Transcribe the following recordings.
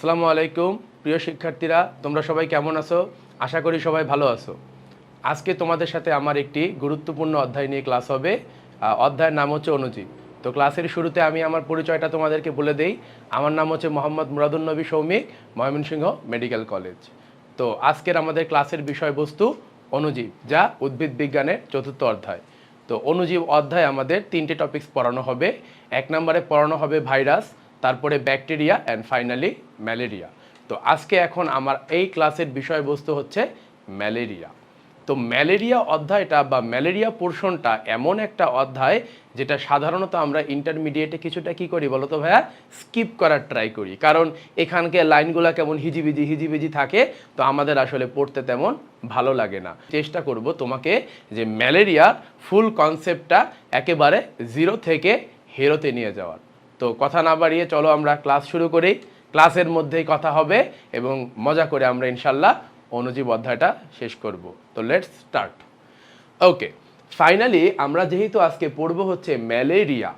আসসালামু আলাইকুম প্রিয় শিক্ষার্থীরা, তোমরা সবাই কেমন আছো? আশা করি সবাই ভালো আছো। আজকে তোমাদের সাথে আমার একটি গুরুত্বপূর্ণ অধ্যায় নিয়ে ক্লাস হবে। অধ্যায়ের নাম হচ্ছে অণুজীব। তো ক্লাসের শুরুতে আমি আমার পরিচয়টা তোমাদেরকে বলে দেই। আমার নাম হচ্ছে মোহাম্মদ মুরাদুন নবী সৌমিক, ময়মনসিংহ মেডিকেল কলেজ। তো আজকের আমাদের ক্লাসের বিষয়বস্তু অণুজীব, যা উদ্ভিদ বিজ্ঞানের চতুর্থ অধ্যায়। তো অণুজীব অধ্যায় আমাদের তিনটে টপিকস পড়ানো হবে। এক নম্বরে পড়ানো হবে ভাইরাস, তারপরে ব্যাকটেরিয়া অ্যান্ড ফাইনালি ম্যালেরিয়া। তো আজকে এখন আমার এই ক্লাসের বিষয়বস্তু হচ্ছে ম্যালেরিয়া। তো ম্যালেরিয়া অধ্যায়টা বা ম্যালেরিয়া পোর্শনটা এমন একটা অধ্যায় যেটা সাধারণত আমরা ইন্টারমিডিয়েটে কিছুটা কি করি বলো তো ভাইয়া, স্কিপ করার ট্রাই করি, কারণ এখানকার লাইনগুলো কেমন হিজিবিজি থাকে, তো আমাদের আসলে পড়তে তেমন ভালো লাগে না। চেষ্টা করব তোমাকে যে ম্যালেরিয়ার ফুল কনসেপ্টটা একেবারে জিরো থেকে হিরোতে নিয়ে যাওয়ার। তো কথা না বাড়িয়ে চলো আমরা ক্লাস শুরু করি। ক্লাসের মধ্যেই কথা হবে এবং মজা করে আমরা ইনশাল্লাহ অণুজীব অধ্যায়টা শেষ করব। তো লেটস স্টার্ট। ওকে, ফাইনালি আমরা যেহেতু আজকে পড়ব হচ্ছে ম্যালেরিয়া,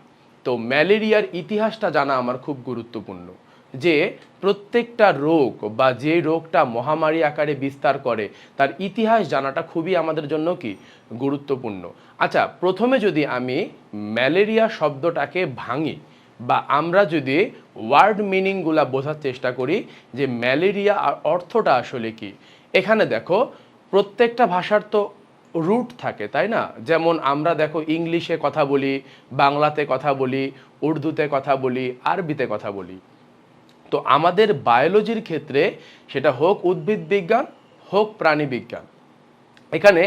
তো ম্যালেরিয়ার ইতিহাসটা জানা আমার খুব গুরুত্বপূর্ণ। যে প্রত্যেকটা রোগ বা যে রোগটা মহামারী আকারে বিস্তার করে তার ইতিহাস জানাটা খুবই আমাদের জন্য কি গুরুত্বপূর্ণ। আচ্ছা, প্রথমে যদি আমি ম্যালেরিয়া শব্দটাকে ভাঙি বা আমরা যদি ওয়ার্ড মিনিংগুলা বোঝার চেষ্টা করি যে ম্যালেরিয়া আর অর্থটা আসলে কি। এখানে দেখো, প্রত্যেকটা ভাষার তো রুট থাকে, তাই না? যেমন আমরা দেখো ইংলিশে কথা বলি, বাংলাতে কথা বলি, উর্দুতে কথা বলি, আরবিতে কথা বলি। তো আমাদের বায়োলজির ক্ষেত্রে সেটা হোক উদ্ভিদ বিজ্ঞান, হোক প্রাণী বিজ্ঞান, এখানে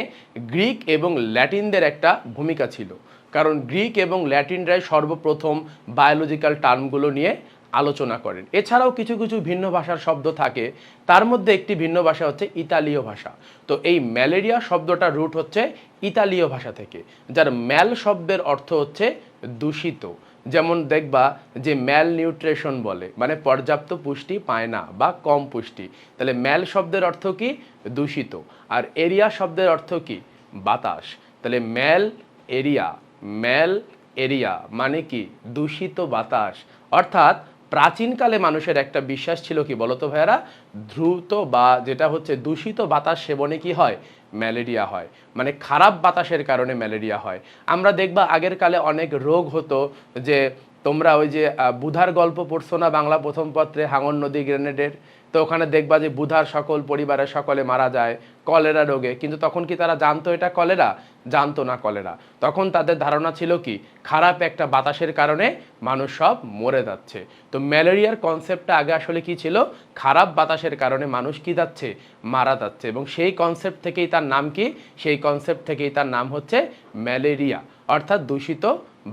গ্রিক এবং ল্যাটিনদের একটা ভূমিকা ছিল, কারণ গ্রিক এবং ল্যাটিনরাই সর্বপ্রথম বায়োলজিক্যাল টার্মগুলো নিয়ে আলোচনা করেন। এছাড়াও কিছু কিছু ভিন্ন ভাষার শব্দ থাকে, তার মধ্যে একটি ভিন্ন ভাষা হচ্ছে ইতালীয় ভাষা। তো এই ম্যালেরিয়া শব্দটার রুট হচ্ছে ইতালীয় ভাষা থেকে, যার ম্যাল শব্দের অর্থ হচ্ছে দূষিত। যেমন দেখবা যে ম্যাল নিউট্রিশন বলে, মানে পর্যাপ্ত পুষ্টি পায় না বা কম পুষ্টি। তাহলে ম্যাল শব্দের অর্থ কি? দূষিত। আর এরিয়া শব্দের অর্থ কি? বাতাস। তাহলে ম্যাল এরিয়া মানে কি? দূষিত বাতাস। অর্থাৎ প্রাচীনকালে মানুষের একটা বিশ্বাস ছিল কি বলতো ভাইয়ারা, দ্রুত বা যেটা হচ্ছে দূষিত বাতাস সেবনে কি হয়? ম্যালেরিয়া হয়। মানে খারাপ বাতাসের কারণে ম্যালেরিয়া হয়। আমরা দেখবা আগের কালে অনেক রোগ হতো, যে তোমরা ওই যে বুধার গল্প পড়ছো না বাংলা প্রথম পত্রে, হাঙর নদী গ্রেনেডের? তো ওখানে দেখবা যে বুধার সকল পরিবারের সকলে মারা যায় কলেরা রোগে। কিন্তু তখন কি তারা জানতো এটা কলেরা? জানতো না কলেরা। তখন তাদের ধারণা ছিল কি, খারাপ একটা বাতাসের কারণে মানুষ সব মরে যাচ্ছে। তো ম্যালেরিয়ার কনসেপ্টটা আগে আসলে কি ছিল? খারাপ বাতাসের কারণে মানুষ কি যাচ্ছে? মারা যাচ্ছে। এবং সেই কনসেপ্ট থেকেই তার নাম কি? সেই কনসেপ্ট থেকেই তার নাম হচ্ছে ম্যালেরিয়া, অর্থাৎ দূষিত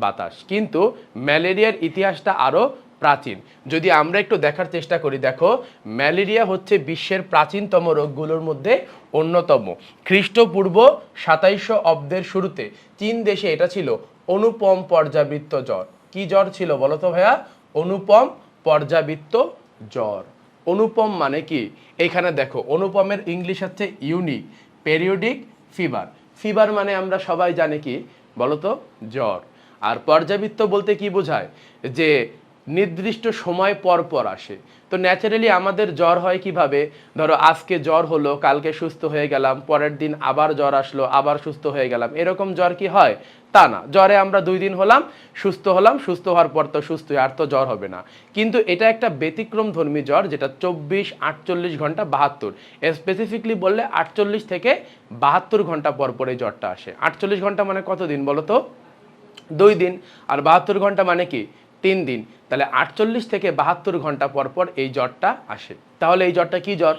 বাতাস। কিন্তু ম্যালেরিয়ার ইতিহাসটা আরও প্রাচীন। যদি আমরা একটু দেখার চেষ্টা করি, দেখো ম্যালেরিয়া হচ্ছে বিশ্বের প্রাচীনতম রোগগুলোর মধ্যে অন্যতম। খ্রিস্টপূর্ব 2700 অব্দের শুরুতে চীন দেশে এটা ছিল অনুপম পর্যাবৃত্ত জ্বর। কি জ্বর ছিল বলো তো ভাইয়া? অনুপম পর্যাবৃত্ত জ্বর। অনুপম মানে কি? এখানে দেখো, অনুপমের ইংলিশ হচ্ছে ইউনিক পেরিওডিক ফিভার। ফিভার মানে আমরা সবাই জানি কি বলতো? জ্বর। আর পর্যাবৃত্ত বলতে কি বোঝায়? যে নির্দিষ্ট সময় পর পর আসে। তো ন্যাচারালি আমাদের জ্বর হয় কিভাবে? ধরো আজকে জ্বর হলো, কালকে সুস্থ হয়ে গেলাম, পরের দিন আবার জ্বর আসলো, আবার সুস্থ হয়ে গেলাম। এরকম জ্বর কি হয়? তা না। জ্বরে আমরা 2 দিন হলাম, সুস্থ হলাম, সুস্থ হওয়ার পর তো সুস্থ, আর তো জ্বর হবে না। কিন্তু এটা একটা ব্যতিক্রম ধর্মী জ্বর, যেটা 24, 48 ঘন্টা, 72, স্পেসিফিকলি বললে 48 থেকে 72 ঘন্টা পর পর এই জ্বরটা আসে। 48 ঘন্টা মানে কত দিন বলো তো? 2 দিন। আর 72 ঘন্টা মানে কি? 3 দিন। তাহলে 48 থেকে 72 ঘন্টা পর পর এই জ্বরটা আসে। তাহলে এই জ্বরটা কি জ্বর?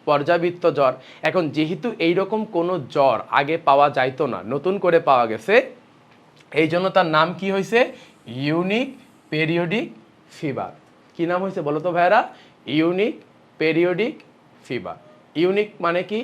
পর্যাবৃত্ত জ্বর। এখন যেহেতু এইরকম কোনো জ্বর আগে পাওয়া যাইতো না, নতুন করে পাওয়া গেছে, এই জন্য তার নাম কি হয়েছে? Unique periodic fever. কি নাম হয়েছে বলো তো ভাইয়ারা? Unique periodic fever. ইউনিক মানে কি?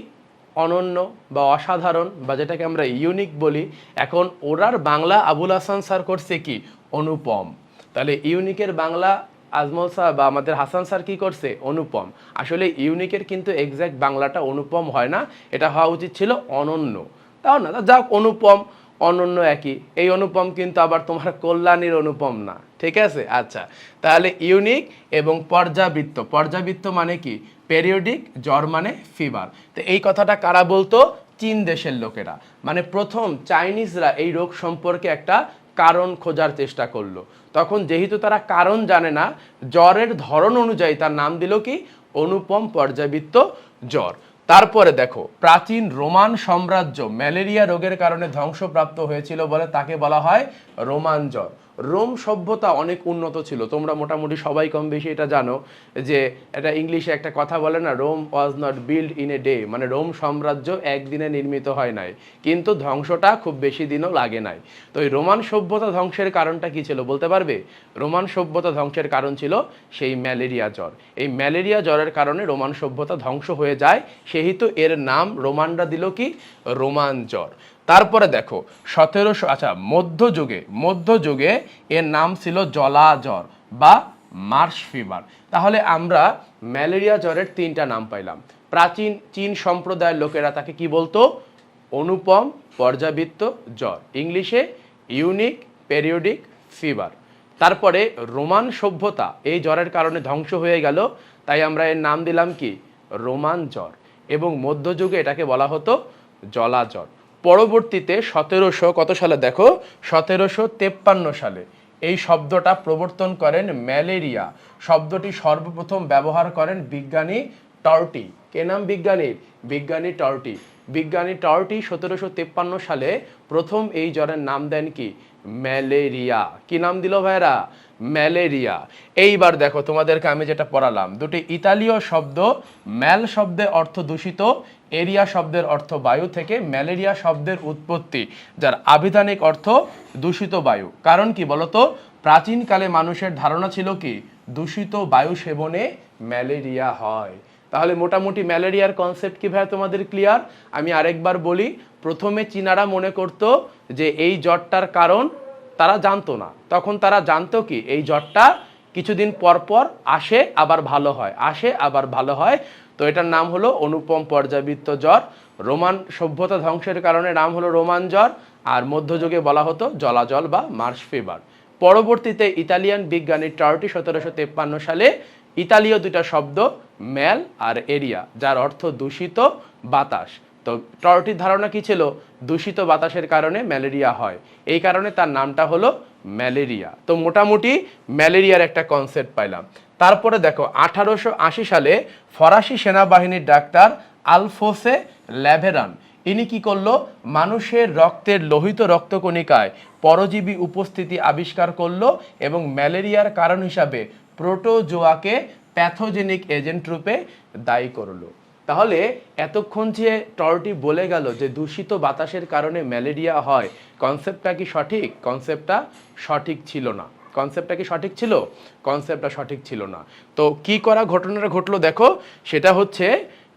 অনন্য বা অসাধারণ, বা যেটাকে আমরা ইউনিক বলি। এখন ওরার বাংলা আবুল হাসান স্যার করছে কি? অনুপম। তাহলে ইউনিকের বাংলা আজমল স্যার বা আমাদের হাসান স্যার কি করছে? অনুপম। আসলে ইউনিকের কিন্তু এক্স্যাক্ট বাংলাটা অনুপম হয় না, এটা হওয়া উচিত ছিল অনন্য। তাও না, যাক অনুপম। অনন্য একই। এই অনুপম কিন্তু আবার তোমার কল্যাণীর অনুপম না, ঠিক আছে? আচ্ছা, তাহলে ইউনিক এবং পর্যাবৃত্ত। পর্যাবৃত্ত মানে কি? পেরিওডিক, জ্বর মানে ফিভার। তো এই কথাটা কারা বলতো? চীন দেশের লোকেরা। মানে প্রথম চাইনিজরা এই রোগ সম্পর্কে একটা কারণ খোঁজার চেষ্টা করলো। তখন যেহেতু তারা কারণ জানে না, জ্বরের ধরন অনুযায়ী তার নাম দিল কি? অনুপম পর্যাবৃত্ত জ্বর। তারপরে দেখো, প্রাচীন রোমান সাম্রাজ্য ম্যালেরিয়া রোগের কারণে ধ্বংসপ্রাপ্ত হয়েছিল বলে তাকে বলা হয় রোমান জ্বর। রোম সভ্যতা অনেক উন্নত ছিল, তোমরা মোটামুটি সবাই কম বেশি এটা জানো, যে এটা ইংলিশে একটা কথা বলে না, Rome was not build in a day, মানে রোম সাম্রাজ্য একদিনে নির্মিত হয় নাই, কিন্তু ধ্বংসটা খুব বেশি দিনও লাগে নাই। তো এই রোমান সভ্যতা ধ্বংসের কারণটা কি ছিল বলতে পারবে? রোমান সভ্যতা ধ্বংসের কারণ ছিল সেই ম্যালেরিয়া জ্বর। এই ম্যালেরিয়া জ্বরের কারণে রোমান সভ্যতা ধ্বংস হয়ে যায়, সেহেতু এর নাম রোমানরা দিল কি? রোমান জ্বর। তারপরে দেখো 1700, আচ্ছা, মধ্যযুগে এর নাম ছিল জলা জ্বর বা মার্শ ফিভার। তাহলে আমরা ম্যালেরিয়া জ্বরের তিনটা নাম পাইলাম। প্রাচীন চীন সম্প্রদায়ের লোকেরা তাকে কি বলতো? অনুপম পর্যাবৃত্ত জ্বর, ইংলিশে ইউনিক পেরিওডিক ফিভার। তারপরে রোমান সভ্যতা এই জ্বরের কারণে ধ্বংস হয়ে গেল, তাই আমরা এর নাম দিলাম কি? রোমান জ্বর। এবং মধ্যযুগে এটাকে বলা হতো জলা জ্বর। পরবর্তীতে 1700 কত সালে দেখো, 1753 সালে এই শব্দটা প্রবর্তন করেন ম্যালেরিয়া। শব্দটি সর্বপ্রথম ব্যবহার করেন বিজ্ঞানী টর্টি। কে নাম বিজ্ঞানীর? বিজ্ঞানী টর্টি। বিজ্ঞানী টর্টি 1753 সালে প্রথম এই জ্বরের নাম দেন কি? ম্যালেরিয়া। কি নাম দিল ভাইরা? ম্যালেরিয়া। এইবার দেখো তোমাদেরকে আমি যেটা পড়ালাম, দুটি ইতালীয় শব্দ, ম্যাল শব্দের অর্থ দূষিত, এরিয়া শব্দের অর্থ বায়ু থেকে ম্যালেরিয়া শব্দের উৎপত্তি, যার আবিধানিক অর্থ দূষিত বায়ু। কারণ কি বলতো? প্রাচীনকালে মানুষের ধারণা ছিল কি? দূষিত বায়ু সেবনে ম্যালেরিয়া হয়। তাহলে মোটামুটি ম্যালেরিয়ার কনসেপ্ট কি ভাই তোমাদের ক্লিয়ার? আমি আরেকবার বলি, প্রথমে চীনারা মনে করত যে এই জ্বরটার কারণ তারা জানতো না। তখন তারা জানতো কি? এই জ্বরটা কিছুদিন পর পর আসে আবার ভালো হয়, আসে আবার ভালো হয়। তো এটার নাম হলো অনুপম পর্যাবৃত্ত জ্বর। রোমান সভ্যতা ধ্বংসের কারণে নাম হলো রোমান জ্বর, আর মধ্যযুগে বলা হতো জলাজল বা মার্শ ফিভার। পরবর্তীতে ইতালিয়ান বিজ্ঞানী টার্টি 1753 সালে ইতালীয় দুটা শব্দ ম্যাল আর এরিয়া, যার অর্থ দূষিত বাতাস। তো টর্টির ধারণা কি ছিল? দূষিত বাতাসের কারণে ম্যালেরিয়া হয়, এই কারণে তার নামটা হলো ম্যালেরিয়া। তো মোটামুটি ম্যালেরিয়ার একটা কনসেপ্ট পাইলাম। তারপরে দেখো 1880 সালে ফরাসি সেনাবাহিনীর ডাক্তার আলফোসে ল্যাভেরান, ইনি কি করলো? মানুষের রক্তের লোহিত রক্তকণিকায় পরজীবী উপস্থিতি আবিষ্কার করলো এবং ম্যালেরিয়ার কারণ হিসাবে প্রোটোজোয়াকে প্যাথোজেনিক এজেন্ট রূপে দায়ী করলো। তাহলে এতক্ষণ যে টর্টি বলে গেল যে দূষিত বাতাসের কারণে ম্যালেরিয়া হয়, কনসেপ্টটা কি সঠিক? কনসেপ্টটা সঠিক ছিল না। কনসেপ্টটা কি সঠিক ছিল? কনসেপ্টটা সঠিক ছিল না। তো কি করা ঘটনাটা ঘটলো দেখো, সেটা হচ্ছে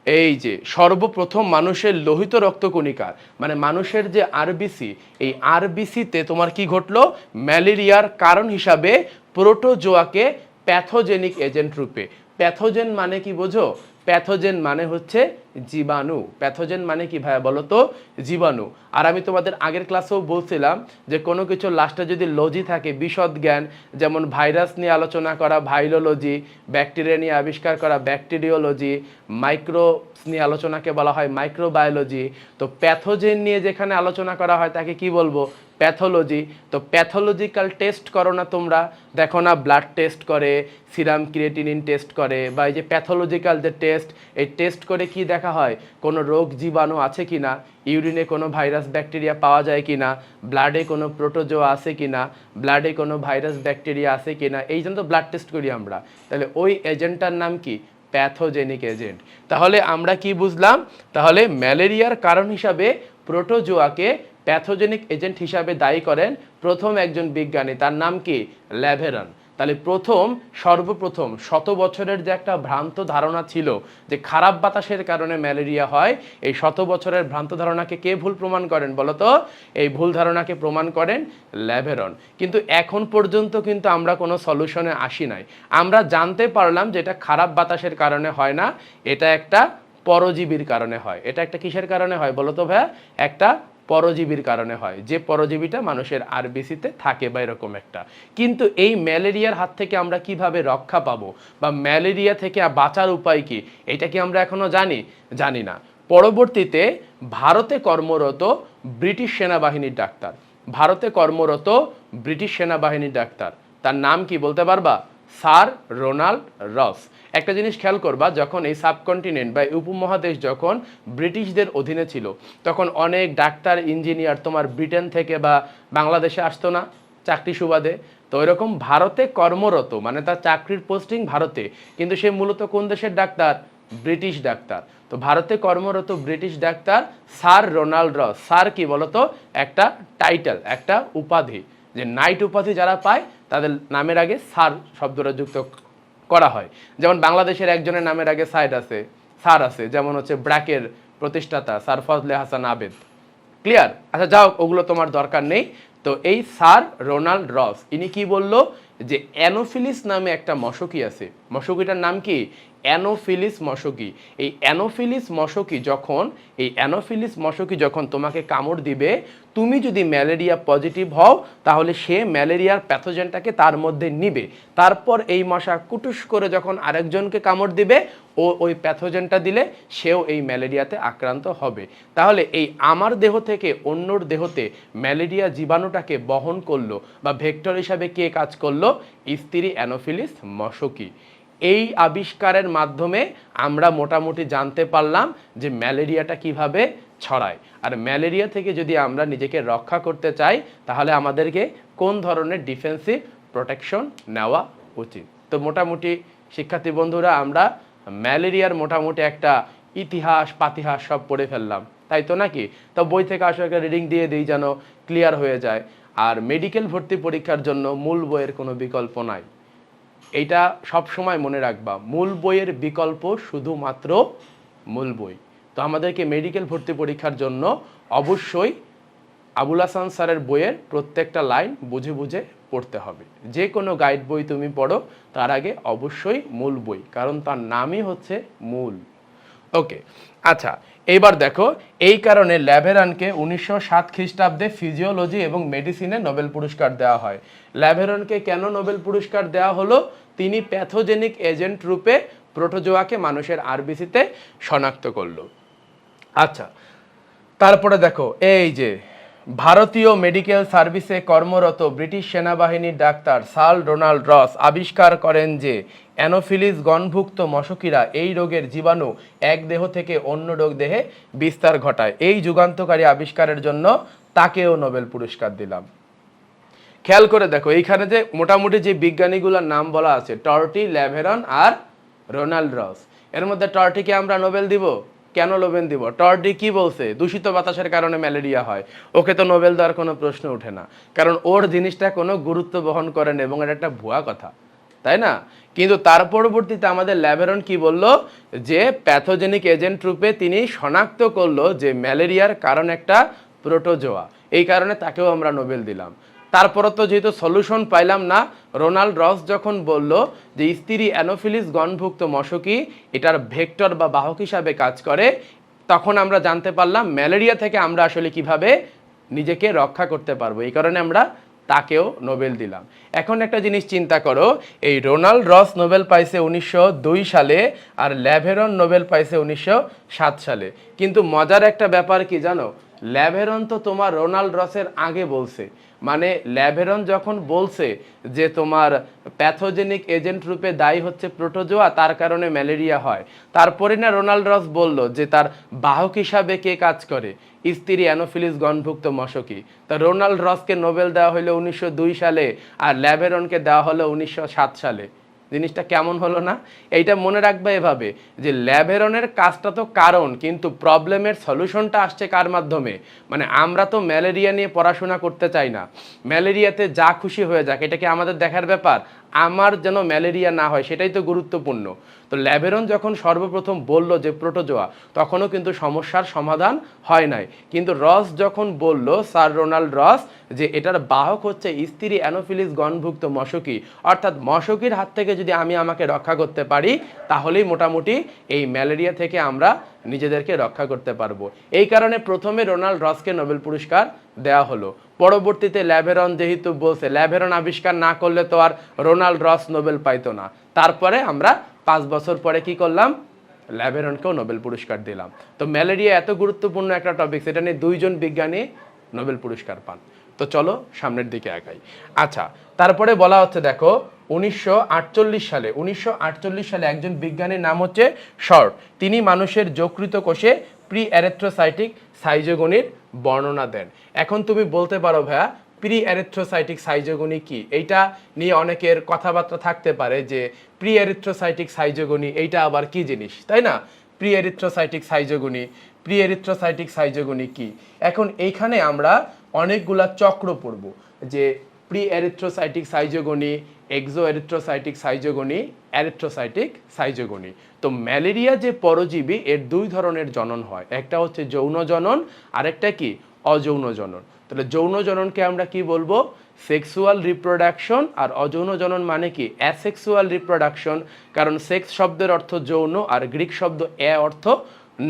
এই যে সর্বপ্রথম মানুষের লোহিত রক্তকণিকার, মানে মানুষের যে আরবিসি, এই আরবিসিতে তোমার কি ঘটলো? ম্যালেরিয়ার কারণ হিসাবে প্রোটোজোয়াকে প্যাথোজেনিক এজেন্ট রূপে। প্যাথোজেন মানে কি বোঝো? প্যাথোজেন মানে হচ্ছে জীবাণু। প্যাথোজেন মানে কি ভাইয়া বলো তো? জীবাণু। আর আমি তোমাদের আগের ক্লাসেও বলছিলাম যে কোনো কিছু লাস্টে যদি লজি থাকে, বিশদ জ্ঞান, যেমন ভাইরাস নিয়ে আলোচনা করা ভাইরোলজি, ব্যাকটেরিয়া নিয়ে আবিষ্কার করা ব্যাকটেরিওলজি, মাইক্রোবস নিয়ে আলোচনাকে বলা হয় মাইক্রোবায়োলজি। তো প্যাথোজেন নিয়ে যেখানে আলোচনা করা হয় তাকে কি বলবো? প্যাথোলজি। তো প্যাথোলজিক্যাল টেস্ট করো না তোমরা? দেখো না ব্লাড টেস্ট করে, সিরাম ক্রিয়েটিনিন টেস্ট করে, বা এই যে প্যাথোলজিক্যাল যে টেস্ট, এই টেস্ট করে কি দেখা হয়? কোনো রোগ জীবাণু আছে কি না, ইউরিনে কোনো ভাইরাস ব্যাকটেরিয়া পাওয়া যায় কি না, ব্লাডে কোনো প্রোটোজোয়া আছে কি না, ব্লাডে কোনো ভাইরাস ব্যাকটেরিয়া আছে কি না, এই জন্য তো ব্লাড টেস্ট করি আমরা। তাহলে ওই এজেন্টটার নাম কি? Pathogenic agent. তাহলে আমরা কি বুঝলাম? তাহলে ম্যালেরিয়ার কারণ হিসাবে প্রোটোজোয়াকে প্যাথোজেনিক এজেন্ট হিসাবে দায়ী করেন প্রথম একজন বিজ্ঞানী, তার নাম কি? ল্যাভেরান। তাহলে সর্বপ্রথম 100 বছরের যে একটা ভ্রান্ত ধারণা ছিল যে খারাপ বাতাসের কারণে ম্যালেরিয়া হয়, এই 100 বছরের ভ্রান্ত ধারণাকে কে ভুল প্রমাণ করেন বলো তো? এই ভুল ধারণাকে প্রমাণ করেন ল্যাভেরন। কিন্তু এখন পর্যন্ত কিন্তু আমরা কোনো সলিউশনে আসি নাই। আমরা জানতে পারলাম যে এটা খারাপ বাতাসের কারণে হয় না, এটা একটা পরজীবীর কারণে হয়। এটা একটা কিসের কারণে হয় বলো তো ভাইয়া? একটা পরজীবীর কারণে হয়, যে পরজীবীটা মানুষের আরবিসিতে থাকে বা এরকম একটা। কিন্তু এই ম্যালেরিয়ার হাত থেকে আমরা কিভাবে রক্ষা পাবো বা ম্যালেরিয়া থেকে বাঁচার উপায় কি, এটা কি আমরা এখনো জানি না। পরবর্তীতে ভারতে কর্মরত ব্রিটিশ সেনাবাহিনীর ডাক্তার, তার নাম কি বলতে পারবা? স্যার রোনাল্ড রস। একটা জিনিস খেয়াল করবা, যখন এই সাবকন্টিনেন্ট বা উপমহাদেশ যখন ব্রিটিশদের অধীনে ছিল, তখন অনেক ডাক্তার ইঞ্জিনিয়ার তোমার ব্রিটেন থেকে বা বাংলাদেশে আসতো না চাকরি সুবাদে। তো এরকম ভারতে কর্মরত, মানে তার চাকরির পোস্টিং ভারতে, কিন্তু সে মূলত কোন দেশের ডাক্তার? British doctor. তো ভারতে কর্মরত ব্রিটিশ ডাক্তার স্যার রোনাল্ড রস। স্যার কি বলতো? একটা টাইটেল, একটা উপাধি, যে নাইট উপাধি যারা পায় তাদের নামের আগে স্যার শব্দটা যুক্ত করা হয়। যেমন বাংলাদেশের একজনের নামের আগে স্যার আছে, যেমন হচ্ছে ব্র্যাকের প্রতিষ্ঠাতা স্যার ফজলে হাসান আবেদ। ক্লিয়ার? আচ্ছা যাও, ওগুলো তোমার দরকার নেই। তো এই স্যার রোনাল্ড রস ইনি কি বলল, যে অ্যানোফিলিস নামে একটা মশকি আছে, মশকিটার নাম কি? অ্যানোফিলিস মশকি। এই অ্যানোফিলিস মশকি যখন তোমাকে কামড় দিবে, তুমি যদি ম্যালেরিয়া পজিটিভ হও, তাহলে সে ম্যালেরিয়ার প্যাথোজেনটাকে তার মধ্যে নিবে। তারপর এই মশা কুটুস করে যখন আরেকজনকে কামড় দিবে, ও ওই প্যাথোজেনটা দিলে সেও এই ম্যালেরিয়াতে আক্রান্ত হবে। তাহলে এই আমার দেহ থেকে অন্যর দেহতে ম্যালেরিয়া জীবাণুটাকে বহন করলো বা ভেক্টর হিসাবে কে কাজ করলো? স্ত্রী অ্যানোফিলিস মশকি। এই আবিষ্কারের মাধ্যমে আমরা মোটামুটি জানতে পারলাম যে ম্যালেরিয়াটা কিভাবে ছড়ায়। আর ম্যালেরিয়া থেকে যদি আমরা নিজেকে রক্ষা করতে চাই, তাহলে আমাদেরকে কোন ধরনের ডিফেন্সিভ প্রোটেকশন নেওয়া উচিত। তো মোটামুটি শিক্ষার্থী বন্ধুরা, আমরা ম্যালেরিয়ার মোটামুটি একটা ইতিহাস পাতিহাস সব পড়ে ফেললাম, তাই তো নাকি? তো বই থেকে আসলে একটা রিডিং দিয়ে দিই যেন ক্লিয়ার হয়ে যায়। আর মেডিকেল ভর্তি পরীক্ষার জন্য মূল বইয়ের কোনো বিকল্প নাই, এইটা সব সময় মনে রাখবা। মূল বইয়ের বিকল্প শুধুমাত্র মূল বই। তো আমাদেরকে মেডিকেল ভর্তি পরীক্ষার জন্য অবশ্যই আবুল হাসান স্যারের বইয়ের প্রত্যেকটা লাইন বুঝে বুঝে পড়তে হবে। যে কোনো গাইড বই তুমি পড়ো, তার আগে অবশ্যই মূল বই, কারণ তার নামই হচ্ছে মূল। ওকে, আচ্ছা এইবার দেখো, এই কারণে ল্যাভেরনকে 1907 খ্রিস্টাব্দে ফিজিওলজি এবং মেডিসিনে নোবেল পুরস্কার দেওয়া হয়। ল্যাভেরনকে কেন নোবেল পুরস্কার দেওয়া হলো? তিনি প্যাথোজেনিক এজেন্ট রূপে প্রোটোজোয়াকে মানুষের আরবিসিতে শনাক্ত করলো। আচ্ছা, তারপরে দেখো, এই যে ভারতীয় মেডিকেল সার্ভিসে কর্মরত ব্রিটিশ সেনাবাহিনীর ডাক্তার স্যার রোনাল্ড রস আবিষ্কার করেন যে অ্যানোফিলিস গণভুক্ত মশকিরা এই রোগের জীবাণু এক দেহ থেকে অন্য দেহে বিস্তার ঘটায়। এই যুগান্তকারী আবিষ্কারের জন্য তাকেও নোবেল পুরস্কার দিলাম। খেয়াল করে দেখো, এইখানে যে মোটামুটি যে বিজ্ঞানীগুলোর নাম বলা আছে, টর্টি, ল্যাভেরন আর রোনাল্ড রস, এর মধ্যে টর্টিকে আমরা নোবেল দিব? কেন নোবেল দিব? টর্টি কি বলছে? দূষিত বাতাসের কারণে ম্যালেরিয়া হয়। ওকে তো নোবেল দেওয়ার কোনো প্রশ্ন ওঠে না, কারণ ওর জিনিসটা কোনো গুরুত্ব বহন করে না এবং এটা একটা ভুয়া কথা, তাই না? কিন্তু তার পরবর্তীতে আমাদের ল্যাভেরন কি বলল, যে প্যাথোজেনিক এজেন্ট রূপে তিনি শনাক্ত করলো যে ম্যালেরিয়ার কারণ একটা প্রোটোজোয়া, এই কারণে তাকেও আমরা নোবেল দিলাম। তারপরে তো যেহেতু সলিউশন পাইলাম না, রোনাল্ড রস যখন বলল যে স্ত্রী অ্যানোফিলিস গণভুক্ত মশকি এটার ভেক্টর বা বাহক হিসাবে কাজ করে, তখন আমরা জানতে পারলাম ম্যালেরিয়া থেকে আমরা আসলে কিভাবে নিজেকে রক্ষা করতে পারবো। এই কারণে আমরা তাকেও নোবেল দিলাম। এখন একটা জিনিস চিন্তা করো, এই রোনাল্ড রস নোবেল পাইছে 1902 সালে আর ল্যাভেরন নোবেল পাইছে 1907 সালে। কিন্তু মজার একটা ব্যাপার কি জানো, ল্যাভেরন তো তোমার রোনাল্ড রসের আগে বলছে। মানে ল্যাভেরন যখন বলছে যে তোমার প্যাথোজেনিক এজেন্ট রূপে দায়ী হচ্ছে প্রোটোজোয়া, তার কারণে ম্যালেরিয়া হয়, তারপরে না রোনাল্ড রস বলল যে তার বাহক হিসাবে কে কাজ করে? স্ত্রী অ্যানোফিলিস গণভুক্ত মশকি। তা রোনাল্ড রসকে নোবেল দেওয়া হলো 1902 সালে আর ল্যাভেরনকে দেওয়া হলো 1907 সালে। জিনিসটা কেমন হলো না? এইটা মনে রাখবে এভাবে, যে ল্যাভেরনের কাজটা তো কারণ, কিন্তু প্রবলেমের সলিউশনটা আসছে কার মাধ্যমে? মানে আমরা তো ম্যালেরিয়া নিয়ে পড়াশোনা করতে চাই না, ম্যালেরিয়াতে যা খুশি হয়ে যাক, এটা কি আমাদের দেখার ব্যাপার? আমার যেন ম্যালেরিয়া না হয় সেটাই তো গুরুত্বপূর্ণ। তো ল্যাভেরন যখন সর্বপ্রথম বলল যে প্রোটোজোয়া, তখনও কিন্তু সমস্যার সমাধান হয় নাই। কিন্তু রস যখন বলল, স্যার রোনাল্ড রস, যে এটার বাহক হচ্ছে স্ত্রী অ্যানোফিলিস গণভুক্ত মশকি, অর্থাৎ মশকির হাত থেকে যদি আমি আমাকে রক্ষা করতে পারি তাহলেই মোটামুটি এই ম্যালেরিয়া থেকে আমরা নিজেদেরকে রক্ষা করতে পারবো। এই কারণে প্রথমে রোনাল্ড রসকে নোবেল পুরস্কার দেওয়া হলো। পরবর্তীতে ল্যাভেরন যেহেতু বলছে, ল্যাভেরন আবিষ্কার না করলে তো আর রোনাল্ড রস নোবেল পাইতো না। তারপরে আমরা 5 বছর পরে কি করলাম, ল্যাভেরনকেও নোবেল পুরস্কার দিলাম। তো ম্যালেরিয়া এত গুরুত্বপূর্ণ একটা টপিক, সেটা নিয়ে 2 জন বিজ্ঞানী নোবেল পুরস্কার পান। তো চলো সামনের দিকে আগাই। আচ্ছা, তারপরে বলা হচ্ছে দেখো 1948 সালে একজন বিজ্ঞানীর নাম হচ্ছে শর্ট, তিনি মানুষের যকৃত কোষে প্রি অ্যারেথ্রোসাইটিক সাইজোগনির বর্ণনা দেন। এখন তুমি বলতে পারো ভাইয়া প্রি অ্যারেথ্রোসাইটিক সাইজোগনি কি? এইটা নিয়ে অনেকের কথাবার্তা থাকতে পারে যে প্রি অ্যারেথ্রোসাইটিক সাইজোগনি এইটা আবার কি জিনিস, তাই না? প্রি অ্যারেথ্রোসাইটিক সাইজোগনি কি? এখন এইখানে আমরা অনেকগুলা চক্র পড়ব, যে pre erythrocytic schizogony, exo erythrocytic schizogony, erythrocytic schizogony. তো ম্যালেরিয়া যে পরজীবী, এর 2 ধরনের জনন হয়, একটা হচ্ছে যৌন জনন, আরেকটা কি অযৌন জনন। তাহলে যৌন জননকে আমরা কি বলবো? Sexual reproduction. আর অযৌন জনন মানে কি? Asexual reproduction. কারণ সেক্স শব্দের অর্থ যৌন, আর গ্রিক শব্দ অর্থ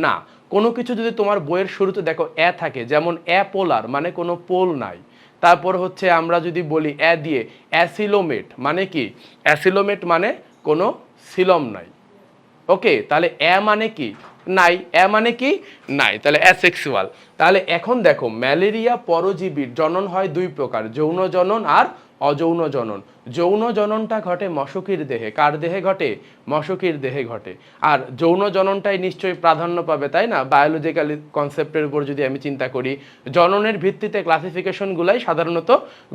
না। কোনো কিছু যদি তোমার বইয়ের শুরুতে দেখো থাকে, যেমন অ্যাপোলার মানে কোনো পোল নাই। তারপর হচ্ছে আমরা যদি বলি দিয়ে অ্যাসিলোমেট মানে কি? অ্যাসিলোমেট মানে কোনো সিলম নাই। ওকে, তাহলে মানে কি? নাই। মানে কি? নাই। তাহলে অ্যাসেক্সুয়াল। তাহলে এখন দেখো ম্যালেরিয়া পরজীবীর জনন হয় 2 প্রকার, যৌন জনন আর অযৌন জনন। যৌন জননটা ঘটে মশকির দেহে। কার দেহে ঘটে? মশকির দেহে ঘটে। আর যৌন জননটাই নিশ্চয়ই প্রাধান্য পাবে, তাই না? বায়োলজিক্যাল কনসেপ্টের উপর যদি আমি চিন্তা করি, জননের ভিত্তিতে ক্লাসিফিকেশনগুলাই সাধারণত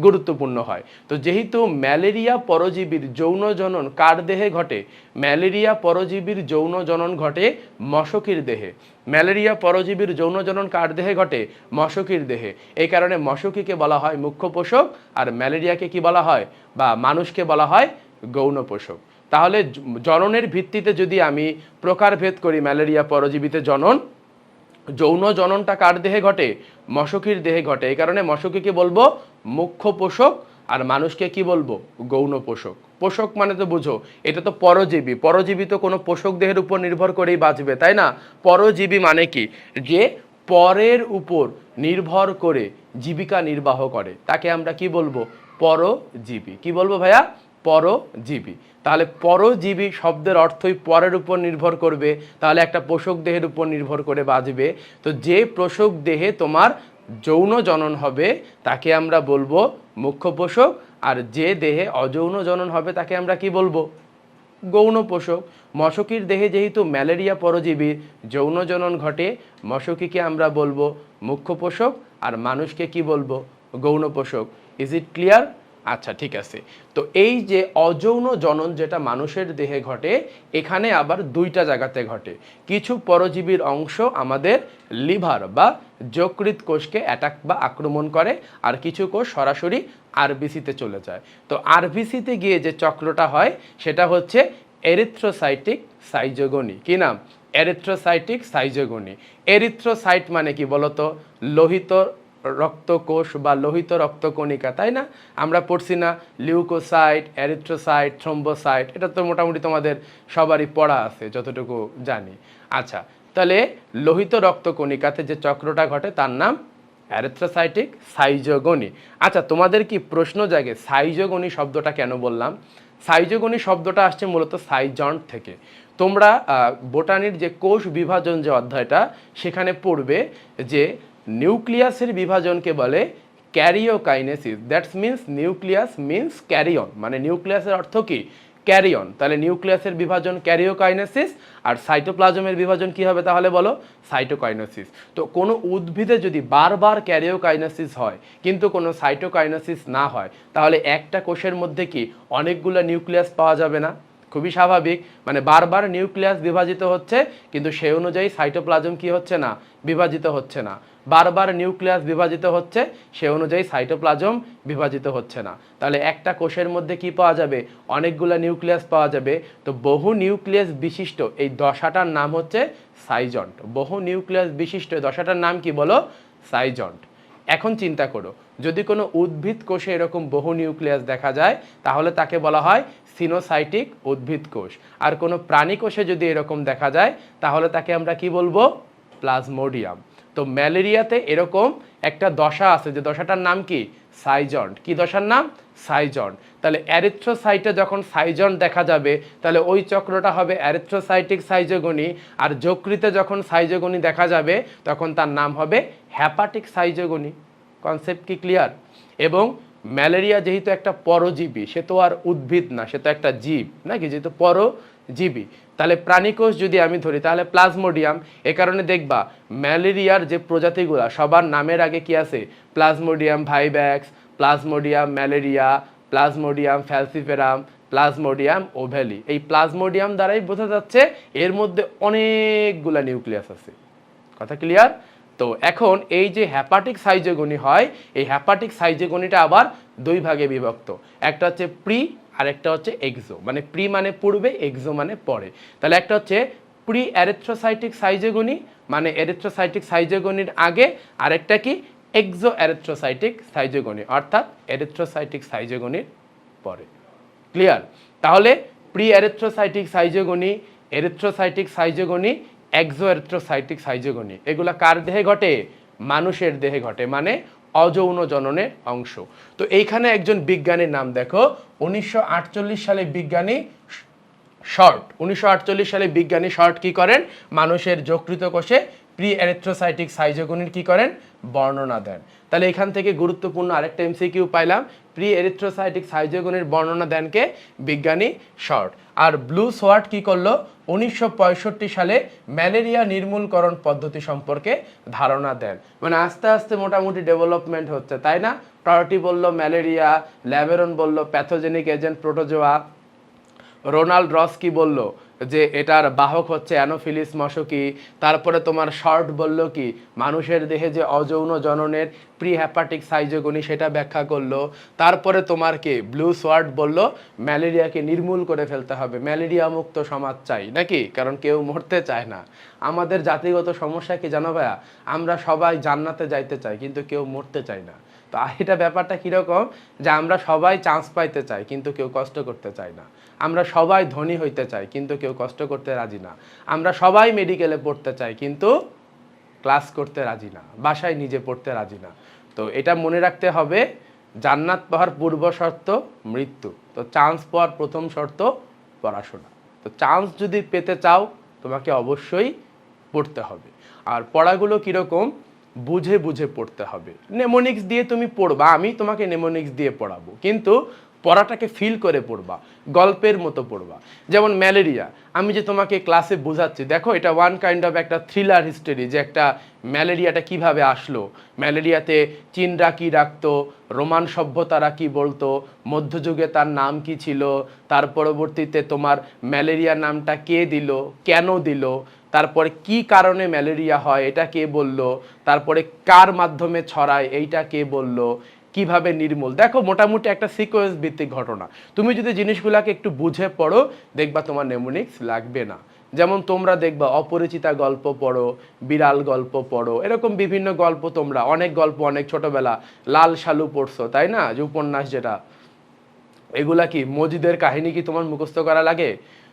গুরুত্বপূর্ণ হয়। তো যেহেতু ম্যালেরিয়া পরজীবীর যৌন জনন কার দেহে ঘটে? ম্যালেরিয়া পরজীবীর যৌন জনন ঘটে মশকির দেহে। ম্যালেরিয়া পরজীবীর যৌন জনন কার দেহে ঘটে? মশকির দেহে। এই কারণে মশকিকে বলা হয় মুখ্য পোষক, আর ম্যালেরিয়াকে কি বলা হয়, বা মানুষকে বলা হয় গৌণ পোষক। তাহলে জননের ভিত্তিতে যদি আমি প্রকারভেদ করি ম্যালেরিয়া পরজীবীতে জনন, যৌন জননটা কার দেহে ঘটে? মশকির দেহে ঘটে। এই কারণে মশকিকে বলবো মুখ্য পোষক, আর মানুষকে কি বলবো? গৌণ পোষক। পোষক মানে তো বুঝো, এটা তো পরজীবী। পরজীবী তো কোনো পোষক দেহের উপর নির্ভর করেই বাঁচবে, তাই না? পরজীবী মানে কি? যে পরের উপর নির্ভর করে জীবিকা নির্বাহ করে, তাকে আমরা কি বলবো? পরজীবী। কি বলবো ভাইয়া? পরজীবী। তাহলে পরজীবী শব্দের অর্থই পরের উপর নির্ভর করবে, তাহলে একটা পোষক দেহের উপর নির্ভর করে বাঁচবে। তো যে পোষক দেহে তোমার যৌন জনন হবে তাকে আমরা বলবো মুখ্য পোষক, আর যে দেহে অযৌন জনন হবে তাকে আমরা কি বলবো? গৌণ পোষক। মশকির দেহে যেহেতু ম্যালেরিয়া পরজীবীর যৌন জনন ঘটে, মশকিকে আমরা বলবো মুখ্য পোষক, আর মানুষকে কি বলবো? গৌণ পোষক। Is it clear? আচ্ছা, ঠিক আছে। তো এই যে অযৌন জনন যেটা মানুষের দেহে ঘটে, এখানে আবার 2টা জায়গাতে ঘটে। কিছু পরজীবীর অংশ আমাদের লিভার বা যকৃৎ কোষকে অ্যাটাক বা আক্রমণ করে, আর কিছু কোষ সরাসরি আরবিসিতে চলে যায়। তো আরবিসিতে গিয়ে যে চক্রটা হয় সেটা হচ্ছে এরিথ্রোসাইটিক সাইজোগনি। কি নাম? Erythrocytic schizogony. এরিথ্রোসাইট মানে কি বলতো? লোহিত রক্তকোষ বা লোহিত রক্তকণিকা, তাই না? আমরা পড়ছি না লিউকোসাইট, এরিথ্রোসাইট, থ্রম্বোসাইট? এটা তো মোটামুটি তোমাদের সবারই পড়া আছে যতটুকু জানি। আচ্ছা, তাহলে লোহিত রক্তকণিকাতে যে চক্রটা ঘটে তার নাম এরিথ্রোসাইটিক সাইজোগনি। আচ্ছা, তোমাদের কি প্রশ্ন জাগে সাইজোগনি শব্দটা কেন বললাম? সাইজোগনি শব্দটা আসছে মূলত সাইজন্ট থেকে। তোমরা বোটানির যে কোষ বিভাজন যে অধ্যায়টা, সেখানে পড়বে যে নিউক্লিয়াসের বিভাজনকে বলে karyokinesis. That's means nucleus means carry-on, মানে নিউক্লিয়াসের অর্থ কি? ক্যারিয়ন। তাহলে নিউক্লিয়াসের বিভাজন ক্যারিওকাইনেসিস, আর সাইটোপ্লাজমের বিভাজন কি হবে তাহলে বলো? সাইটোকাইনেসিস। তো কোনো উদ্ভিদে যদি বারবার ক্যারিওকাইনেসিস হয় কিন্তু কোনো সাইটোকাইনেসিস না হয়, তাহলে একটা কোষের মধ্যে কি অনেকগুলো নিউক্লিয়াস পাওয়া যাবে না? খুবই স্বাভাবিক, মানে বারবার নিউক্লিয়াস বিভাজিত হচ্ছে কিন্তু সেই অনুযায়ী সাইটোপ্লাজম কি হচ্ছে না, বিভাজিত হচ্ছে না। বারবার নিউক্লিয়াস বিভাজিত হচ্ছে সেই অনুযায়ী সাইটোপ্লাজম বিভাজিত হচ্ছে না। তাহলে একটা কোষের মধ্যে কি পাওয়া যাবে, অনেকগুলো নিউক্লিয়াস পাওয়া যাবে। তো বহু নিউক্লিয়াস বিশিষ্ট এই দশাটার নাম হচ্ছে সাইজন্ট। বহু নিউক্লিয়াস বিশিষ্ট দশাটার নাম কি বলো, সাইজন্ট। এখন চিন্তা করো, যদি কোনো উদ্ভিদ কোষে এরকম বহু নিউক্লিয়াস দেখা যায় তাহলে তাকে বলা হয় সিনোসাইটিক উদ্ভিদ কোষ। আর কোনো প্রাণী কোষে যদি এরকম দেখা যায় তাহলে তাকে আমরা কি বলবো, প্লাজমোডিয়াম। তো ম্যালেরিয়াতে এরকম একটা দশা আছে, যে দশাটার নাম কি, সাইজন্ট। কি দশার নাম, সাইজন্ট। তাহলে অ্যারিথ্রোসাইটে যখন সাইজন্ট দেখা যাবে তাহলে ওই চক্রটা হবে অ্যারিথ্রোসাইটিক সাইজোগনি, আর যকৃতে যখন সাইজোগনি দেখা যাবে তখন তার নাম হবে হ্যাপাটিক সাইজোগনি। কনসেপ্ট কি ক্লিয়ার? এবং ম্যালেরিয়া যেহেতু একটা পরজীবী, সে তো আর উদ্ভিদ না, সে তো একটা জীব নাকি, যেহেতু পরজীবী, তাহলে প্রাণীকোষ যদি আমি ধরি তাহলে প্লাজমোডিয়াম। এ কারণে দেখবা ম্যালেরিয়ার যে প্রজাতিগুলো সবার নামের আগে কি আছে, plasmodium vivax, plasmodium malariae, plasmodium falciparum, plasmodium ovale. এই প্লাজমোডিয়াম দ্বারাই বোঝা যাচ্ছে এর মধ্যে অনেকগুলা নিউক্লিয়াস আছে। কথা ক্লিয়ার? তো এখন এই যে হ্যাপাটিক সাইজোগনি হয়, এই হ্যাপাটিক সাইজোগনিটা আবার দুই ভাগে বিভক্ত। একটা হচ্ছে প্রি আর একটা হচ্ছে এক্সো। মানে প্রি মানে পূর্বে, এক্সো মানে পরে। তাহলে একটা হচ্ছে প্রি অ্যারিথ্রোসাইটিক সাইজোগনি, মানে এরিথ্রোসাইটিক সাইজোগনির আগে, আরেকটা কি এক্সো অ্যারিথ্রোসাইটিক সাইজোগনি, অর্থাৎ এরিথ্রোসাইটিক সাইজোগনির পরে। ক্লিয়ার? তাহলে pre erythrocytic schizogony, erythrocytic schizogony, exo erythrocytic schizogony, এগুলা কার দেহে ঘটে, মানুষের দেহে ঘটে, মানে অযৌন জননের অংশ। তো এইখানে একজন বিজ্ঞানীর নাম দেখো, 1948 সালে বিজ্ঞানী শর্ট, 1948 সালে বিজ্ঞানী শর্ট কি করেন, মানুষের যকৃত কোষে প্রি অ্যারিথ্রোসাইটিক সাইজোগনির কি করেন, বর্ণনা দেন। তাহলে এখান থেকে গুরুত্বপূর্ণ আরেকটা এমসিকিউ পাইলাম, প্রি এরিথ্রোসাইটিক সাইজোগনির বর্ণনা দেন কে, বিজ্ঞানী শর্ট। আর ব্লু সোয়ার্ট কি করলো, 1965 সালে ম্যালেরিয়া নির্মূলকরণ পদ্ধতি সম্পর্কে ধারণা দেন। মানে আস্তে আস্তে মোটামুটি ডেভেলপমেন্ট হচ্ছে, তাই না? টর্টি বলল ম্যালেরিয়া, ল্যাভেরন বলল প্যাথোজেনিক এজেন্ট প্রোটোজোয়া, রোনাল্ড রস কি বলল যে এটার বাহক হচ্ছে অ্যানোফিলিস মশকি, তারপরে তোমার শর্ট বলল কি মানুষের দেহে যে অযৌন জননের প্রি হ্যাপাটিক সাইজোগনি সেটা ব্যাখ্যা করলো, তারপরে তোমার কে ব্লু সোয়ার্ড বলল ম্যালেরিয়াকে নির্মূল করে ফেলতে হবে, ম্যালেরিয়া মুক্ত সমাজ চাই নাকি, কারণ কেউ মরতে চায় না। আমাদের জাতিগত সমস্যা কি জানো ভাইয়া, আমরা সবাই জান্নাতে যাইতে চাই কিন্তু কেউ মরতে চাই না। তো এটা ব্যাপারটা কীরকম, যে আমরা সবাই চান্স পাইতে চাই কিন্তু কেউ কষ্ট করতে চায় না। আমরা সবাই ধনী হইতে চাই কিন্তু কেউ কষ্ট করতে রাজি না। আমরা সবাই মেডিকেলে পড়তে চাই কিন্তু ক্লাস করতে রাজি না, বাসায় নিজে পড়তে রাজি না। তো এটা মনে রাখতে হবে, জান্নাত পাওয়ার পূর্ব শর্ত মৃত্যু, তো চান্স পাওয়ার প্রথম শর্ত পড়াশোনা। তো চান্স যদি পেতে চাও তোমাকে অবশ্যই পড়তে হবে। আর পড়াগুলো কীরকম, বুঝে বুঝে পড়তে হবে। নেমোনিক্স দিয়ে তুমি পড়বা, আমি তোমাকে নেমোনিক্স দিয়ে পড়াবো, কিন্তু পড়াটাকে ফিল করে পড়বা, গল্পের মতো পড়বা। যেমন ম্যালেরিয়া, আমি যে তোমাকে ক্লাসে বোঝাচ্ছি, দেখো এটা ওয়ান কাইন্ড অফ একটা থ্রিলার হিস্টোরি, যে একটা ম্যালেরিয়াটা কিভাবে আসলো, ম্যালেরিয়াতে চীনরা কি রাখতো, রোমান সভ্যতারা কি বলতো, মধ্যযুগে তার নাম কি ছিল, তার পরবর্তীতে তোমার ম্যালেরিয়া নামটা কে দিল, কেন দিল, তারপরে কি কারণে ম্যালেরিয়া হয় এটা কে বলল, তারপরে কার মাধ্যমে ছড়ায় এইটা কে বলল, কিভাবে নির্মূল। দেখো মোটামুটি একটা সিকোয়েন্স ভিত্তিক ঘটনা। তুমি যদি জিনিসগুলোকে একটু বুঝে পড়ো দেখবা তোমার নেমোনিক্স লাগবে না। যেমন তোমরা দেখবা অপরিচিতা গল্প পড়ো, বিড়াল গল্প পড়ো, এরকম বিভিন্ন গল্প, তোমরা অনেক গল্প অনেক ছোটবেলা লাল সালু পড়ছো তাই না, যে উপন্যাস যেটা, এগুলা কি মজিদের কাহিনী কি তোমার মুখস্থ করা লাগে?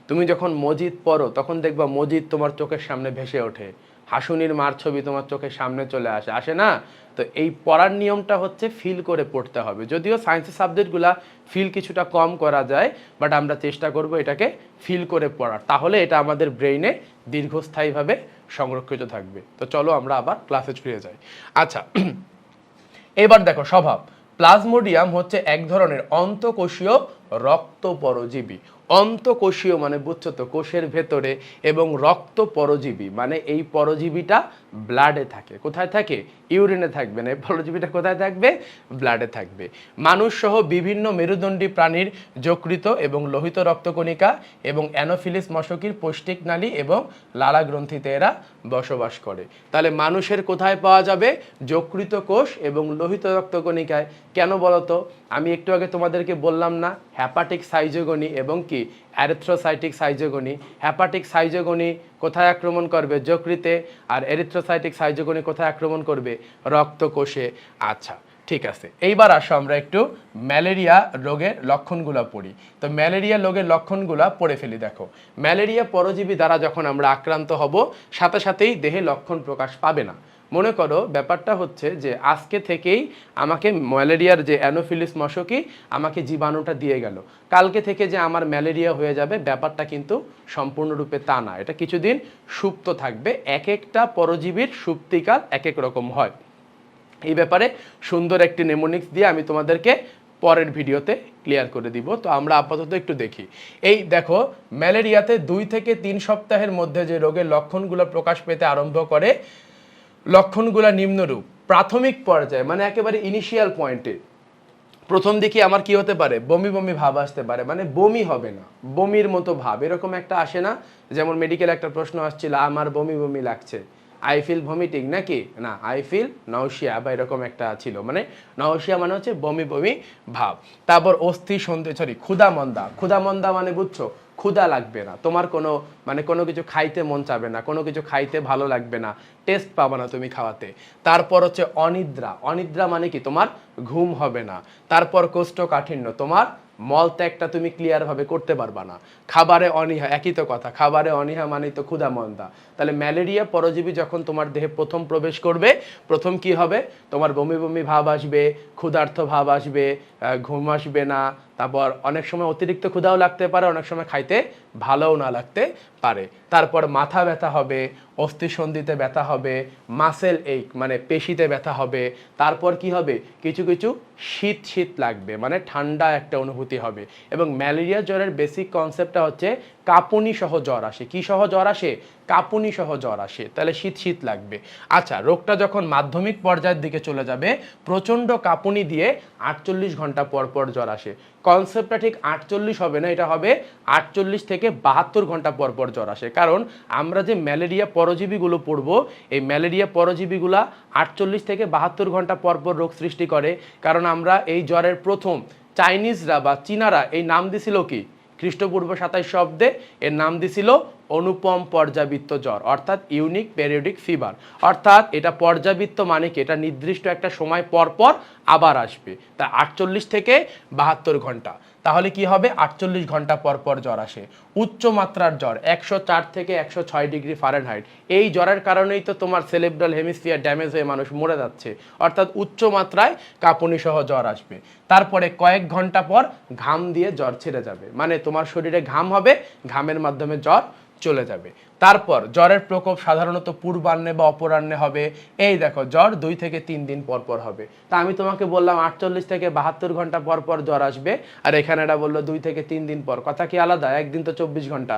তুমি যখন মজিদ পড়ো তখন দেখবা মজিদ তোমার চোখের সামনে ভেসে ওঠে, হাসুনির মার ছবি তোমার চোখের সামনে চলে আসে, আসে না? তো এই পড়ার নিয়মটা হচ্ছে ফিল করে পড়তে হবে। যদিও সায়েন্সের সাবজেক্টগুলা ফিল কিছুটা কম করা যায়, বাট আমরা চেষ্টা করব এটাকে ফিল করে পড়ার, তাহলে এটা আমাদের ব্রেইনে দীর্ঘস্থায়ীভাবে সংরক্ষিত থাকবে। তো চলো আমরা আবার ক্লাসে ফিরে যাই। আচ্ছা, এবার দেখো স্বভাব। প্লাজমোডিয়াম হচ্ছে এক ধরনের অন্তঃকোষীয় রক্ত পরজীবী। অন্তঃকোষীয় মানে বুঝছো তো, কোষের ভেতরে, এবং রক্ত পরজীবী মানে এই পরজীবীটা ব্লাডে থাকে। কোথায় থাকে? ইউরিনে থাকবে না, এই পরজীবীটা কোথায় থাকবে? ব্লাডে থাকবে। মানুষ সহ বিভিন্ন মেরুদণ্ডী প্রাণীর যকৃত এবং লোহিত রক্তকণিকা এবং অ্যানোফিলিস মশকির পৌষ্টিক নালী এবং লালা গ্রন্থিতে এরা বসবাস করে। তাহলে মানুষের কোথায় পাওয়া যাবে? যকৃত কোষ এবং লোহিত রক্তকণিকায়। কেন বলতো? আমি একটু আগে তোমাদেরকে বললাম না, হ্যাপাটিক সাইজোগনি এবং কি এরিথ্রোসাইটিক সাইজোগনি। হ্যাপাটিক সাইজোগনি কোথায় আক্রমণ করবে? যকৃতে। আর এরিথ্রোসাইটিক সাইজোগনি কোথায় আক্রমণ করবে? রক্তকোষে। আচ্ছা, ঠিক আছে, এইবার আসো আমরা একটু ম্যালেরিয়া রোগের লক্ষণগুলো পড়ি। তো ম্যালেরিয়া রোগের লক্ষণগুলো পড়ে ফেলি। দেখো, ম্যালেরিয়া পরজীবী দ্বারা যখন আমরা আক্রান্ত হব, সাথে সাথেই দেহে লক্ষণ প্রকাশ পাবে না। মনে করো ব্যাপারটা হচ্ছে যে আজকে থেকেই আমাকে ম্যালেরিয়ার যে অ্যানোফিলিস মশকি আমাকে জীবাণুটা দিয়ে গেল, কালকে থেকে যে আমার ম্যালেরিয়া হয়ে যাবে ব্যাপারটা কিন্তু সম্পূর্ণরূপে তা না। এটা কিছুদিন সুপ্ত থাকবে। এক একটা পরজীবীর সুপ্তিকাল এক এক রকম হয়। এই ব্যাপারে সুন্দর একটি নেমোনিক্স দিয়ে আমি তোমাদেরকে পরের ভিডিওতে ক্লিয়ার করে দিব। তো আমরা আপাতত একটু দেখি। এই দেখো, ম্যালেরিয়াতে 2 থেকে 3 সপ্তাহের মধ্যে যে রোগের লক্ষণগুলো প্রকাশ পেতে আরম্ভ করে, লক্ষণগুলো নিম্নরূপ। প্রাথমিক পর্যায়ে মানে একেবারে ইনিশিয়াল পয়েন্টে প্রথম দিকে আমার কি হতে পারে? বমি বমি ভাব আসতে পারে, মানে বমি হবে না, বমির মতো ভাব এরকম একটা আসে না? যেমন মেডিকেল একটা প্রশ্ন আসছিল, আমার বমি বমি লাগছে, আই ফিল ভমিটিং নাকি না, আই ফিল নাউসিয়া বা এরকম একটা ছিল। মানে নাউসিয়া মানে হচ্ছে বমি বমি ভাব। তারপর অস্থি সন্ধি, সরি, ক্ষুধামন্দা। ক্ষুধামন্দা মানে বুঝছো, ক্ষুধা লাগবে না তোমার, কোনো মানে কোনো কিছু খাইতে মন চাবে না, কোনো কিছু খাইতে ভালো লাগবে না, টেস্ট পাবে না তুমি খাওয়াতে। তারপর হচ্ছে অনিদ্রা। অনিদ্রা মানে কি? তোমার ঘুম হবে না। তারপর কোষ্ঠকাঠিন্য, তোমার মলত্যাগটা তুমি ক্লিয়ারভাবে করতে পারবা না। খাবারে অনীহা, একই তো কথা, খাবারে অনীহা মানে তো ক্ষুধামন্দা। তাহলে ম্যালেরিয়া পরজীবী যখন তোমার দেহে প্রথম প্রবেশ করবে, প্রথম কি হবে? তোমার বমি বমি ভাব আসবে, ক্ষুধার্ত ভাব আসবে, ঘুম আসবে না। তারপর অনেক সময় অতিরিক্ত ক্ষুধাও লাগতে পারে, অনেক সময় খাইতে ভালোও না লাগতে পারে। তারপর মাথা ব্যথা হবে, অস্থিসন্ধিতে ব্যথা হবে, মাসেল এইক মানে পেশিতে ব্যথা হবে। তারপর কি হবে? কিছু কিছু শীত শীত লাগবে, মানে ঠান্ডা একটা অনুভূতি হবে। এবং ম্যালেরিয়া জ্বরের বেসিক কনসেপ্টটা হচ্ছে কাঁপুনি সহ জ্বর আসে। কি সহ জ্বর আসে? কাঁপুনি সহ জ্বর আসে। তাহলে শীত শীত লাগবে। আচ্ছা, রোগটা যখন মাধ্যমিক পর্যায়ের দিকে চলে যাবে, প্রচণ্ড কাঁপুনি দিয়ে 48 ঘন্টা পর পর জ্বর আসে। কনসেপ্টটা ঠিক 48 হবে না, এটা হবে 48 থেকে 72 ঘন্টা পর পর জ্বর আসে। কারণ আমরা যে ম্যালেরিয়া পরজীবীগুলো পড়ব, এই ম্যালেরিয়া পরজীবীগুলা 48 থেকে 72 ঘন্টা পর পর রোগ সৃষ্টি করে। কারণ আমরা এই জ্বরের প্রথম চাইনিজরা বা চীনারা এই নাম দিছিল কি? খ্রিস্টপূর্ব 27 অব্দে এর নাম দিছিল অনুপম পর্যাবৃত্ত জ্বর, অর্থাৎ ইউনিক পেরিয়ডিক ফিভার। অর্থাৎ এটা পর্যাবৃত্ত মানে কি? এটা নির্দিষ্ট একটা সময় পর পর আবার আসবে। তা 48 থেকে 72 ঘন্টা। তাহলে কি হবে? 48 ঘন্টা পর পর জ্বর আসে। উচ্চ মাত্রার জ্বর 104 থেকে 106 ডিগ্রি ফারেনহাইট। এই জ্বরের কারণেই তো তোমার সেরেব্রাল হেমিস্ফিয়ার ড্যামেজ হয়ে মানুষ মরে যাচ্ছে। অর্থাৎ উচ্চ মাত্রায় কাঁপুনি সহ জ্বর আসবে। তারপরে কয়েক ঘন্টা পর ঘাম দিয়ে জ্বর ছেড়ে যাবে, মানে তোমার শরীরে ঘাম হবে, ঘামের মাধ্যমে জ্বর চলে যাবে। তারপর জ্বরের প্রকোপ সাধারণত পূর্বাহ্নে বা অপরাহ্নে হবে। এই দেখো, জ্বর 2 থেকে 3 দিন পর পর হবে। তা আমি তোমাকে বললাম 48 থেকে 72 ঘন্টা পর পর জ্বর আসবে, আর এখানে এটা বললো 2 থেকে 3 দিন পর। কথা কি আলাদা? একদিন তো 24 ঘন্টা।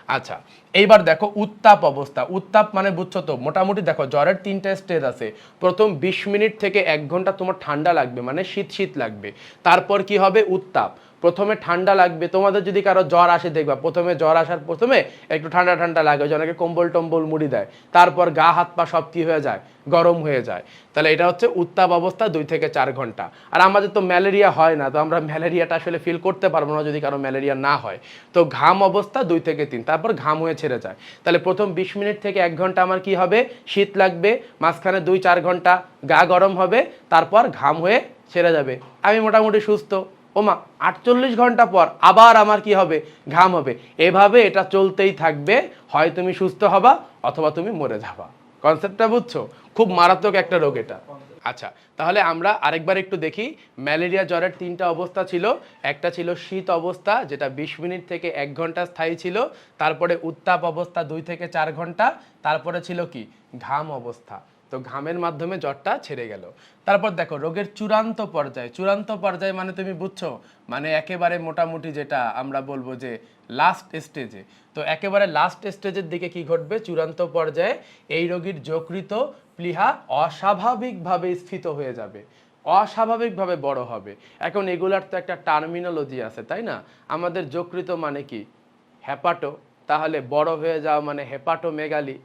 আচ্ছা, এইবার দেখো উত্তাপ অবস্থা। উত্তাপ মানে বুঝছো তো, মোটামুটি দেখো জ্বরের 3টা স্টেজ আছে। প্রথম 20 মিনিট থেকে 1 ঘন্টা তোমার ঠান্ডা লাগবে, মানে শীত শীত লাগবে। তারপর কি হবে? উত্তাপ। প্রথমে ঠান্ডা লাগবে। তোমাদের যদি কারো জ্বর আসে দেখবা, প্রথমে জ্বর আসার প্রথমে একটু ঠান্ডা ঠান্ডা লাগে, অনেকে কম্বল টম্বল মুড়ি দেয়। তারপর গা হাত পা সব কি হয়ে যায়? গরম হয়ে যায়। তাহলে এটা হচ্ছে উত্তাপ অবস্থা 2 থেকে 4 ঘন্টা। আর আমাদের তো ম্যালেরিয়া হয় না, তো আমরা ম্যালেরিয়াটা আসলে ফিল করতে পারবো না যদি কারো ম্যালেরিয়া না হয়। তো ঘাম অবস্থা 2 থেকে 3, তারপর ঘাম হয়ে ছেড়ে যায়। তাহলে প্রথম 20 মিনিট থেকে 1 ঘন্টা আমার কি হবে? শীত লাগবে। মাঝখানে 2-4 ঘন্টা গা গরম হবে, তারপর ঘাম হয়ে ছেড়ে যাবে। আমি মোটামুটি সুস্থ। ওমা, 48 ঘন্টা পর আবার আমার কি হবে? ঘাম হবে। এভাবে এটা চলতেই থাকবে, হয় তুমি সুস্থ হবা অথবা তুমি মরে যাবা। কনসেপ্টটা বুঝছো? খুব মারাত্মক একটা রোগ এটা। আচ্ছা, তাহলে আমরা আরেকবার একটু দেখি। ম্যালেরিয়া জ্বরের 3টা অবস্থা ছিল। একটা ছিল শীত অবস্থা, যেটা 20 মিনিট থেকে 1 ঘন্টা স্থায়ী ছিল। তারপরে উত্তাপ অবস্থা 2 থেকে 4 ঘন্টা। তারপরে ছিল কি? ঘাম অবস্থা। তো ঘামের মাধ্যমে জ্বরটা ছেড়ে গেল। তারপর দেখো রোগের চূড়ান্ত পর্যায় মানে তুমি বুঝছো, মানে একেবারে মোটামুটি যেটা আমরা বলবো যে লাস্ট স্টেজে। তো একেবারে লাস্ট স্টেজের দিকে কি ঘটবে, চূড়ান্ত পর্যায়ে এই রোগীর যকৃত প্লীহা অস্বাভাবিকভাবে স্ফীত হয়ে যাবে, অস্বাভাবিকভাবে বড় হবে। এখন এগুলার তো একটা টার্মিনোলজি আছে, তাই না? আমাদের যকৃত মানে কি, হ্যাপাটো, তাহলে বড় হয়ে যাওয়া মানে হেপাটোমেগালি।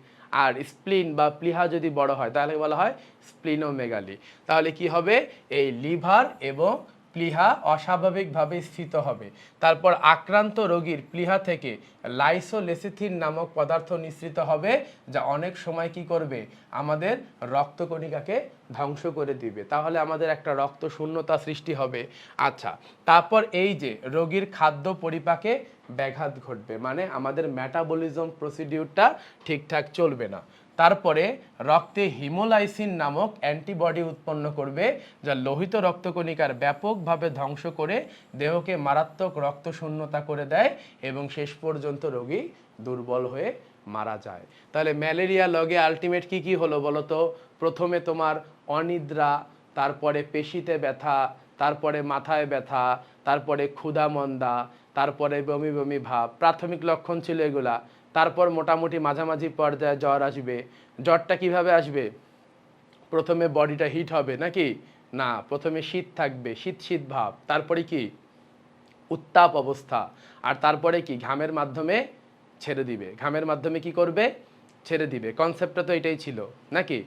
আর স্প্লিন বা প্লীহা যদি বড় হয় তাহলে বলা হয় স্প্লিনোমেগালি। তাহলে কি হবে, এই লিভার এবং প্লীহা অস্বাভাবিকভাবে স্ফীত হবে। তারপর আক্রান্ত রোগীর প্লীহা থেকে লাইসোলেসিথিন নামক পদার্থ নিঃসৃত হবে, যা অনেক সময় কি করবে, আমাদের রক্তকণিকাকে ধ্বংস করে দিবে। তাহলে আমাদের একটা রক্ত শূন্যতা সৃষ্টি হবে। আচ্ছা, তারপর এই যে রোগীর খাদ্য পরিপাকে ব্যাঘাত ঘটবে, মানে আমাদের মেটাবলিজম প্রসিডিউরটা ঠিকঠাক চলবে না। তারপরে রক্তে হিমোলাইসিন নামক অ্যান্টিবডি উৎপন্ন করবে, যা লোহিত রক্তকণিকার ব্যাপকভাবে ধ্বংস করে দেহকে মারাত্মক রক্তশূন্যতা করে দেয় এবং শেষ পর্যন্ত রোগী দুর্বল হয়ে মারা যায়। তাহলে ম্যালেরিয়া লগে আলটিমেট কি কি হলো বলো তো? প্রথমে তোমার অনিদ্রা, তারপরে পেশিতে ব্যথা, তারপরে মাথায় ব্যথা, তারপরে ক্ষুধা মন্দা, তারপরে বমি বমি ভাব, প্রাথমিক লক্ষণ ছিল এগুলা। তারপর মোটামুটি মাঝামাঝি পর্যায়ে জ্বর আসবে। জ্বরটা কিভাবে আসবে? প্রথমে বডিটা হিট হবে নাকি? না, প্রথমে শীত থাকবে, শীত শীত ভাব, তারপরে কি উত্তাপ অবস্থা, আর তারপরে কি ঘামের মাধ্যমে ছেড়ে দিবে। ঘামের মাধ্যমে কি করবে, ছেড়ে দিবে। কনসেপ্টটা তো এটাই ছিল নাকি?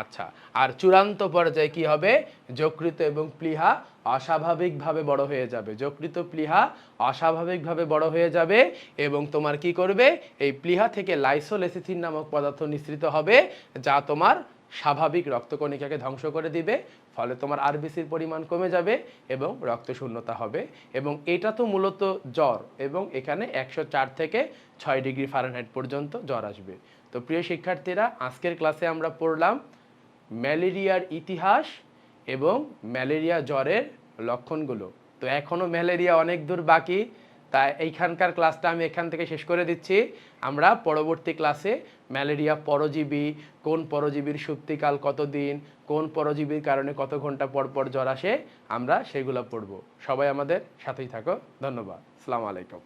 আচ্ছা, আর চূড়ান্ত পর্যায়ে কি হবে, যকৃত এবং প্লীহা অস্বাভাবিকভাবে বড় হয়ে যাবে। যকৃত প্লীহা অস্বাভাবিকভাবে বড় হয়ে যাবে এবং তোমার কি করবে, এই প্লীহা থেকে লাইসোলেসিথিন নামক পদার্থ নিঃসৃত হবে, যা তোমার স্বাভাবিক রক্তকণিকাকে ধ্বংস করে দিবে। ফলে তোমার আরবিসির পরিমাণ কমে যাবে এবং রক্তশূন্যতা হবে। এবং এটা তো মূলত জ্বর, এবং এখানে 104 থেকে 6 ডিগ্রি ফারেনহাইট পর্যন্ত জ্বর আসবে। তো প্রিয় শিক্ষার্থীরা, আজকের ক্লাসে আমরা পড়লাম ম্যালেরিয়ার ইতিহাস এবং ম্যালেরিয়া জ্বরের লক্ষণগুলো। তো এখনও ম্যালেরিয়া অনেক দূর বাকি, তাই এইখানকার ক্লাসটা আমি এখান থেকে শেষ করে দিচ্ছি। আমরা পরবর্তী ক্লাসে ম্যালেরিয়া পরজীবী, কোন পরজীবীর সুপ্তিকাল কতদিন, কোন পরজীবীর কারণে কত ঘন্টা পর পর জ্বর আসে, আমরা সেগুলো পড়ব। সবাই আমাদের সাথেই থাকো। ধন্যবাদ। আসসালামু আলাইকুম।